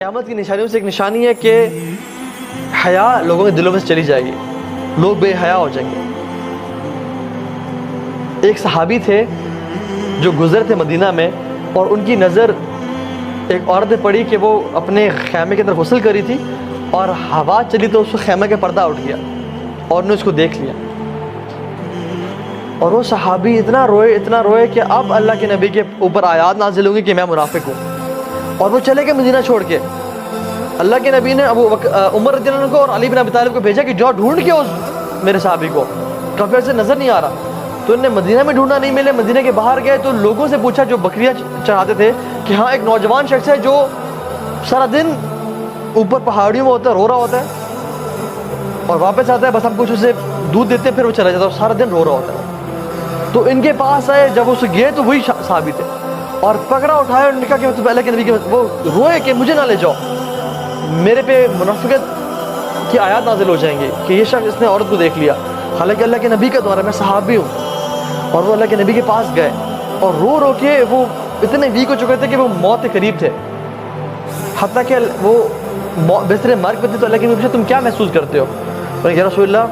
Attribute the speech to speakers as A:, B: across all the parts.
A: قیامت کی نشانیوں سے ایک نشانی ہے کہ حیا لوگوں کے دلوں میں سے چلی جائے گی، لوگ بے حیا ہو جائیں گے۔ ایک صحابی تھے جو گزر تھے مدینہ میں، اور ان کی نظر ایک عورت پہ پڑی کہ وہ اپنے خیمے کے اندر غسل کری تھی، اور ہوا چلی تو اس کو خیمے کا پردہ اٹھ گیا اور نے اس کو دیکھ لیا، اور وہ صحابی اتنا روئے کہ اب اللہ کے نبی کے اوپر آیات نازل ہوں گی کہ میں منافق ہوں، اور وہ چلے گئے مدینہ چھوڑ کے۔ اللہ کے نبی نے عمر رضی اللہ عنہ کو اور علی بن ابی طالب کو بھیجا کہ جاؤ ڈھونڈ کے اس میرے صحابی کو، کافی سے نظر نہیں آ رہا۔ تو انہوں نے مدینہ میں ڈھونڈا، نہیں ملے، مدینہ کے باہر گئے تو لوگوں سے پوچھا جو بکریاں چراتے تھے کہ ہاں ایک نوجوان شخص ہے جو سارا دن اوپر پہاڑیوں میں ہوتا ہے، رو رہا ہوتا ہے اور واپس آتا ہے، بس ہم کچھ اسے دودھ دیتے ہیں پھر وہ چلا جاتا ہے، اور سارا دن رو رہا ہوتا ہے۔ تو ان کے پاس آئے، جب اس گئے تو وہی صحابی تھے، اور پکڑا اٹھایا اور کہا کہ اللہ کے نبی کے وہ روئے کہ مجھے نہ لے جاؤ، میرے پہ منافقت کی آیات نازل ہو جائیں گے کہ یہ شخص اس نے عورت کو دیکھ لیا، حالانکہ اللہ کے نبی کا دور ہے، میں صحابی ہوں۔ اور وہ اللہ کے نبی کے پاس گئے اور رو رو کے وہ اتنے ویک ہو چکے تھے کہ وہ موت کے قریب تھے، حتیٰ کہ وہ بستر مرگ پہ تھے۔ تو اللہ کے نبی پوچھا تم کیا محسوس کرتے ہو؟ اور یا رسول اللہ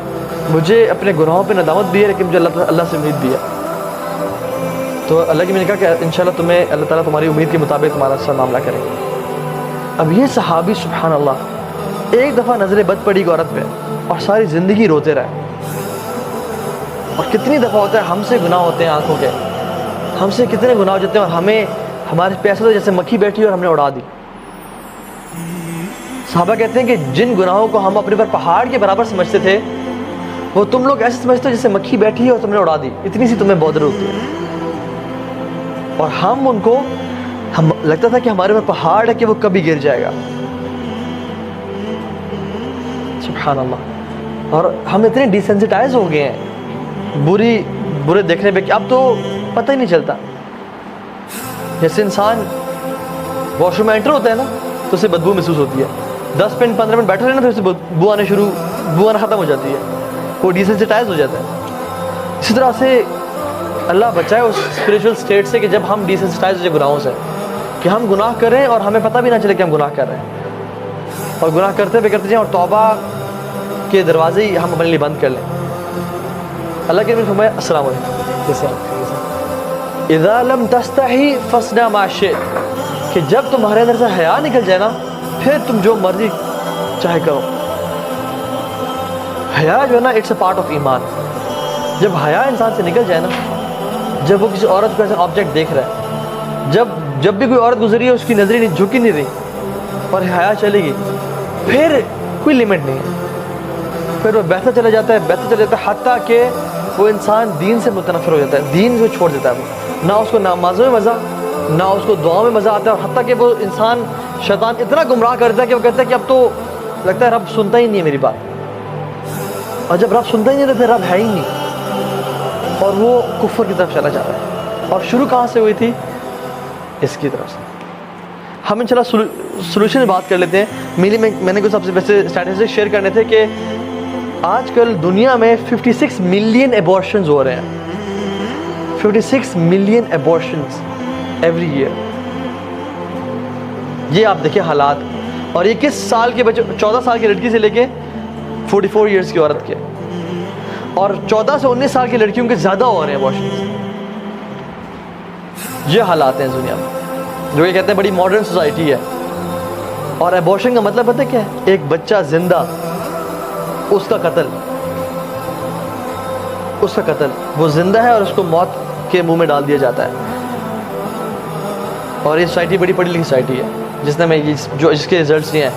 A: مجھے اپنے گناہوں پہ ندامت بھی ہے، لیکن مجھے اللہ سے امید بھی ہے۔ تو اللہ کے نبی نے کہا کہ انشاءاللہ تمہیں اللہ تعالیٰ تمہاری امید کے مطابق تمہارا ساتھ معاملہ کرے گا۔ اب یہ صحابی سبحان اللہ ایک دفعہ نظر بد پڑی عورت پہ اور ساری زندگی روتے رہے۔ اور کتنی دفعہ ہوتا ہے ہم سے گناہ ہوتے ہیں آنکھوں کے، ہم سے کتنے گناہ ہو جاتے ہیں اور ہمیں ہمارے پیسے تو جیسے مکھی بیٹھی اور ہم نے اڑا دی۔ صحابہ کہتے ہیں کہ جن گناہوں کو ہم اپنے پر پہاڑ کے برابر سمجھتے تھے وہ تم لوگ ایسے سمجھتے ہو جیسے مکھی بیٹھی ہے اور تم نے اڑا دی، اتنی سی تمہیں بودر ہوتی ہے۔ اور ہم ان کو لگتا تھا کہ ہمارے پر پہاڑ ہے کہ وہ کبھی گر جائے گا۔ سبحان اللہ۔ اور ہم اتنے ڈیسینسٹائز ہو گئے ہیں برے دیکھنے پہ کہ اب تو پتہ ہی نہیں چلتا۔ جیسے انسان واش روم میں انٹر ہوتا ہے نا تو اسے بدبو محسوس ہوتی ہے، 10 منٹ 15 منٹ بیٹھا رہے نا تو اسے بو آنا ختم ہو جاتی ہے، وہ ڈیسینسٹائز ہو جاتا ہے۔ اسی طرح سے اللہ بچائے اس اسپریچول اسٹیٹ سے کہ جب ہم ڈیسینسٹائز ہو جائے گناہوں سے، کہ ہم گناہ کریں اور ہمیں پتہ بھی نہ چلے کہ ہم گناہ کر رہے ہیں، اور گناہ کرتے جائیں اور توبہ کے دروازے ہی ہم اپنے لیے بند کر لیں۔ اللہ کے نبی نے فرمایا السلام علیکم، اذا لم تستحی فاصنع ما شئت، کہ جب تمہارے اندر سے حیا نکل جائے نا پھر تم جو مرضی چاہے کرو۔ حیا جو ہے نا اٹس اے پارٹ آف ایمان۔ جب حیا انسان سے نکل جائے نا، جب وہ کسی عورت کو ایسا آبجیکٹ دیکھ رہا ہے، جب بھی کوئی عورت گزری ہے اس کی نظریں نہیں جھکی نہیں رہی اور حیا چلے گی، پھر کوئی لمٹ نہیں ہے، پھر وہ بہتا چلا جاتا ہے حتیٰ کہ وہ انسان دین سے متنفر ہو جاتا ہے، دین کو چھوڑ دیتا ہے، وہ نہ اس کو نمازوں میں مزہ، نہ اس کو دعاؤں میں مزہ آتا ہے، اور حتیٰ کہ وہ انسان شیطان اتنا گمراہ کرتا ہے کہ وہ کہتا ہے کہ اب تو لگتا ہے رب سنتا ہی نہیں ہے میری بات، اور جب رب سنتا ہی نہیں تو پھر رب ہے ہی نہیں، اور وہ کفر کی طرف چلا جاتا ہے۔ اور شروع کہاں سے ہوئی تھی؟ اس کی طرف سے۔ ہم انشاءاللہ سولوشن بات کر لیتے ہیں۔ میں نے کچھ سب سے ویسے اسٹیٹسٹکس شیئر کرنے تھے کہ آج کل دنیا میں 56 ملین ایبورشنز ہو رہے ہیں، 56 ملین ایبورشنز ایوری ایئر۔ یہ آپ دیکھیں حالات، اور یہ کس سال کے بچے، 14 سال کی لڑکی سے لے کے 44 ایئرس کی عورت کے، اور 14 سے 19 سال کی لڑکیوں کے زیادہ ہو رہے ہیں ایبورشنز۔ یہ حالات ہیں اس دنیا میں، جو یہ کہتے ہیں بڑی ماڈرن سوسائٹی ہے۔ اور ایبورشن کا مطلب پتہ کیا ہے؟ ایک بچہ زندہ، اس کا قتل، وہ زندہ ہے اور اس کو موت کے منہ میں ڈال دیا جاتا ہے۔ اور یہ سوسائٹی بڑی پڑھی لکھی سوسائٹی ہے جس نے میں جس کے ریزلٹس یہ ہیں۔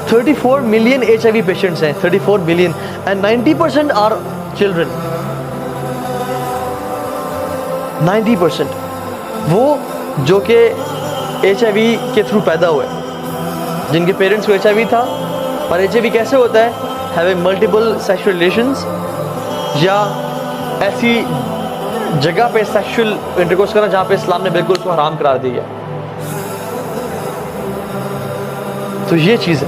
A: 34 ملین HIV پیشنٹس ہیں، 34 ملین، اینڈ 90% آر چلڈرن۔ 90% وہ جو کہ HIV کے تھرو پیدا ہوئے، جن کے پیرنٹس کو HIV تھا۔ اور HIV کیسے ہوتا ہے؟ ہیونگ ملٹیپل سیکشل ریلیشنز، یا ایسی جگہ پہ سیکشل انٹرکورس کرنا جہاں پہ اسلام نے بالکل اس کو حرام قرار دی ہے۔ تو یہ چیز ہے،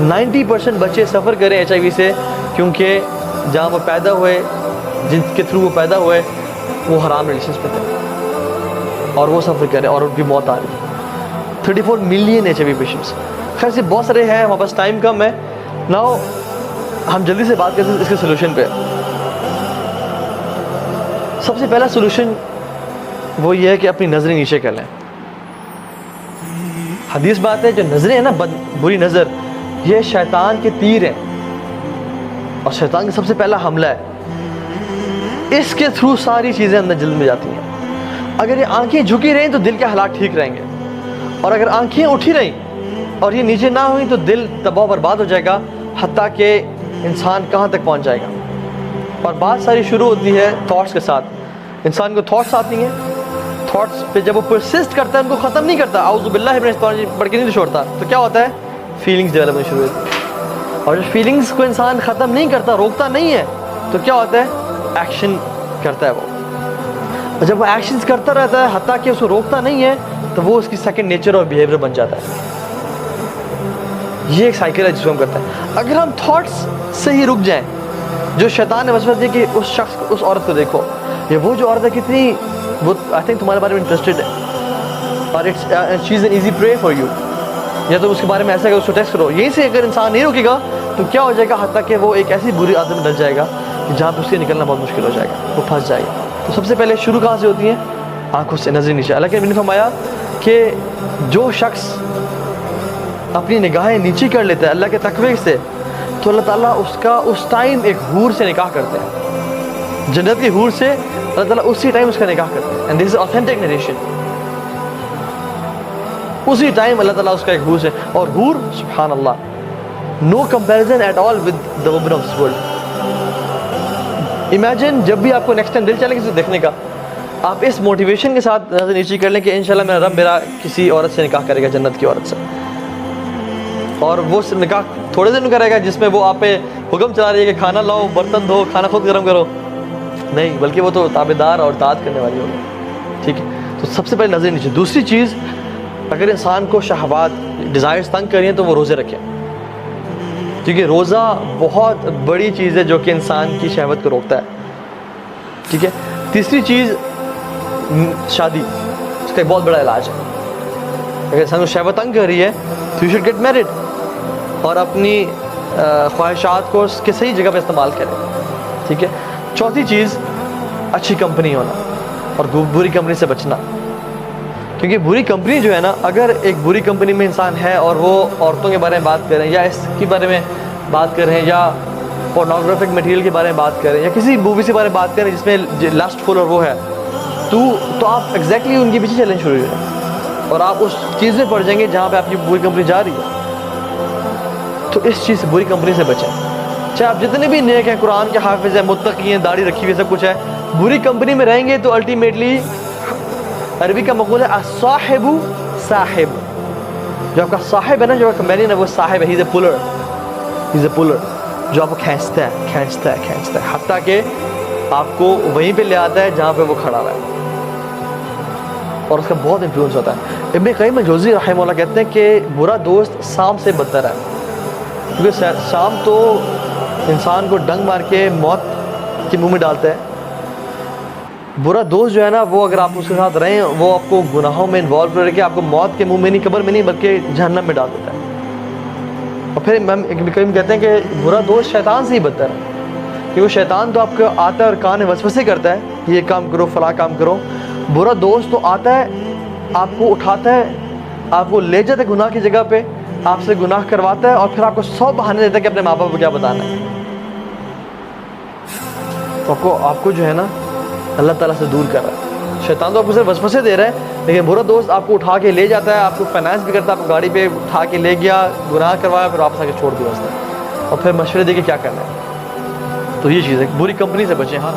A: 90% بچے سفر کریں HIV سے، کیونکہ جہاں وہ پیدا ہوئے، جن کے تھرو وہ پیدا ہوئے، وہ حرام ریلیشنز پہ تھے، اور وہ سفر کریں اور ان کی موت آ رہی ہے۔ 34 मिलियन HIV पेशेंट्स। खैर से बहुत सारे हैं, हमारे पास टाइम कम है। नाउ हम जल्दी से बात करते हैं इसके सोल्यूशन पे। सबसे पहला सोल्यूशन वो ये है कि अपनी नज़रें नीचे कर लें। हदीस बात है, जो नज़रें हैं ना, बुरी नज़र, ये शैतान के तीर हैं और शैतान का सबसे पहला हमला है। इसके थ्रू सारी चीज़ें अंदर दिल में जाती हैं। अगर ये आंखें झुकी रहें तो दिल के हालात ठीक रहेंगे, और अगर आंखें उठी रहें और ये नीचे ना हुई तो दिल तबाह बर्बाद हो जाएगा, हत्ता कि इंसान कहाँ तक पहुँच जाएगा। और बात सारी शुरू होती है थॉट्स के साथ। इंसान को थॉट्स आती हैं, थॉट्स पे जब वो परसिस्ट करता है, उनको ख़त्म नहीं करता, आउज़ु बिल्लाहि मिनश शैतानिर रजीम पढ़ के नहीं छोड़ता, तो क्या होता है, फीलिंग्स डेवलप होनी शुरू होती है। और जब फीलिंग्स को इंसान ख़त्म नहीं करता, रोकता नहीं है, तो क्या होता है, एक्शन करता है वो। और जब वो एक्शंस करता रहता है, हत्ता कि उसको रोकता नहीं है, तो वो उसकी सेकंड नेचर और बिहेवियर बन जाता है। ये एक साइकिल है जिसको हम करते हैं। अगर हम थॉट्स से ही रुक जाएं, जो शैतान ने वसवसा दिया कि उस शख्स को, उस औरत को देखो, ये वो जो औरत है कितनी, वो आई थिंक तुम्हारे बारे में इंटरेस्टेड है और it's she is an easy prey for you, या तो उसके बारे में ऐसा है उसको टेक्स्ट करो। यहीं से अगर इंसान नहीं रुकेगा तो क्या हो जाएगा, हत्ता कि वो एक ऐसी बुरी आदत में डल जाएगा कि जहाँ पे उससे निकलना बहुत मुश्किल हो जाएगा, वो फंस जाएगा। तो सबसे पहले शुरू कहाँ से होती है, आंखों से, नजर नीचे। अल्लाह के नबी ने फरमाया कि जो शख्स अपनी निगाहें नीचे कर लेता है अल्लाह के तकवे से, तो अल्लाह ताला उसका उस टाइम एक हूर से निकाह करते हैं, जन्नत की हूर से अल्लाह ताला उसी टाइम उसका निकाह करते हैं। And this is authentic narration. उसी टाइम अल्लाह ताला उसका एक हूर से, और हूर सुभान अल्लाह, no comparison at all with the woman of this world. Imagine जब भी आपको नेक्स्ट टाइम दिल चले किसी देखने का, आप इस मोटिवेशन के साथ नजर नीचे कर लें कि इंशाल्लाह मेरा रब मेरा किसी औरत से निकाह करेगा, जन्नत की औरत से। और वो निकाह थोड़े दिन करेगा जिसमें वो आप पे हुक्म चला रही है कि खाना लाओ, बर्तन धो, खाना खुद गर्म करो, नहीं, बल्कि वो तो ताबेदार और ताज करने वाली होगी। ठीक है, तो सबसे पहले नजर नीचे। दूसरी चीज़, अगर इंसान को शहवात, डिज़ायर्स तंग करिए तो वो रोज़े रखें, क्योंकि रोज़ा बहुत बड़ी चीज़ है जो कि इंसान की शहवत को रोकता है। ठीक है। तीसरी चीज़, शादी, उसका एक बहुत बड़ा इलाज है। अगर इंसान को शहवत तंग कर रही है तो यू शुड गेट मैरिड, और अपनी ख्वाहिशात को उसके सही जगह पे इस्तेमाल करें। ठीक है। चौथी चीज़, अच्छी कंपनी होना और बुरी कंपनी से बचना, क्योंकि बुरी कंपनी जो है ना, अगर एक बुरी कंपनी में इंसान है और वो औरतों के बारे में बात करें या इसके बारे में बात करें या पोर्नोग्राफिक मटेरियल के बारे में बात करें या किसी मूवी के बारे में बात करें जिसमें लस्टफुल और वो है, तो आप एग्जैक्टली उनके पीछे चलने शुरू हो जाए और आप उस चीज़ में पड़ जाएंगे जहाँ पे आपकी बुरी कंपनी जा रही है। तो इस चीज़ से, बुरी कंपनी से बचें। चाहे आप जितने भी नेक हैं, कुरान के हाफिज़ हैं, मुत्तकी हैं, दाढ़ी रखी हुई, सब कुछ है, बुरी कंपनी में रहेंगे तो अल्टीमेटली, अरबी का मक़ूल है अस्साहिबु साहिब, जो आपका साहिब है ना, जो आपका कंपेनियन है, वो साहिब है, ही इज़ ए पुलर, जो आपको खींचता है हत्ता कि आपको वहीं पे ले आता है जहाँ पे वो खड़ा हुआ है, और उसका बहुत इन्फ्लुएंस होता है। इब्न क़य्यिम अल-जौज़ी रहमहुल्लाह कहते हैं कि बुरा दोस्त सांप से बदतर है, क्योंकि सांप तो इंसान को डंग मार के मौत के मुंह में डालता है। बुरा दोस्त जो है ना, वो अगर आप उसके साथ रहें, वो आपको गुनाहों में इन्वॉल्व करके आपको मौत के मुंह में नहीं, कब्र में नहीं, बल्कि जहन्नम में डाल देता है। और फिर इब्न क़य्यिम कहते हैं कि बुरा दोस्त शैतान से ही बदतर है, क्योंकि वो शैतान तो आपको आता है और कान में वसवसे करता है, ये काम करो, फला काम करो। बुरा दोस्त तो आता है, आपको उठाता है, आपको ले जाता है गुनाह की जगह पे, आपसे गुनाह करवाता है, और फिर आपको 100 बहाने देता है कि अपने माँ बाप को क्या बताना है। तो आपको जो है ना, अल्लाह ताला से दूर कर रहा है। शैतान तो आपको सिर्फ वसवसे दे रहा है, लेकिन बुरा दोस्त आपको उठा के ले जाता है, आपको फाइनेंस भी करता है, आपको गाड़ी पे उठा के ले गया, गुनाह करवाया, फिर वापस आके छोड़ दिया उसने, और फिर मशवरे दे के क्या करना है। तो ये चीज़ है, बुरी कंपनी से बचें। हाँ।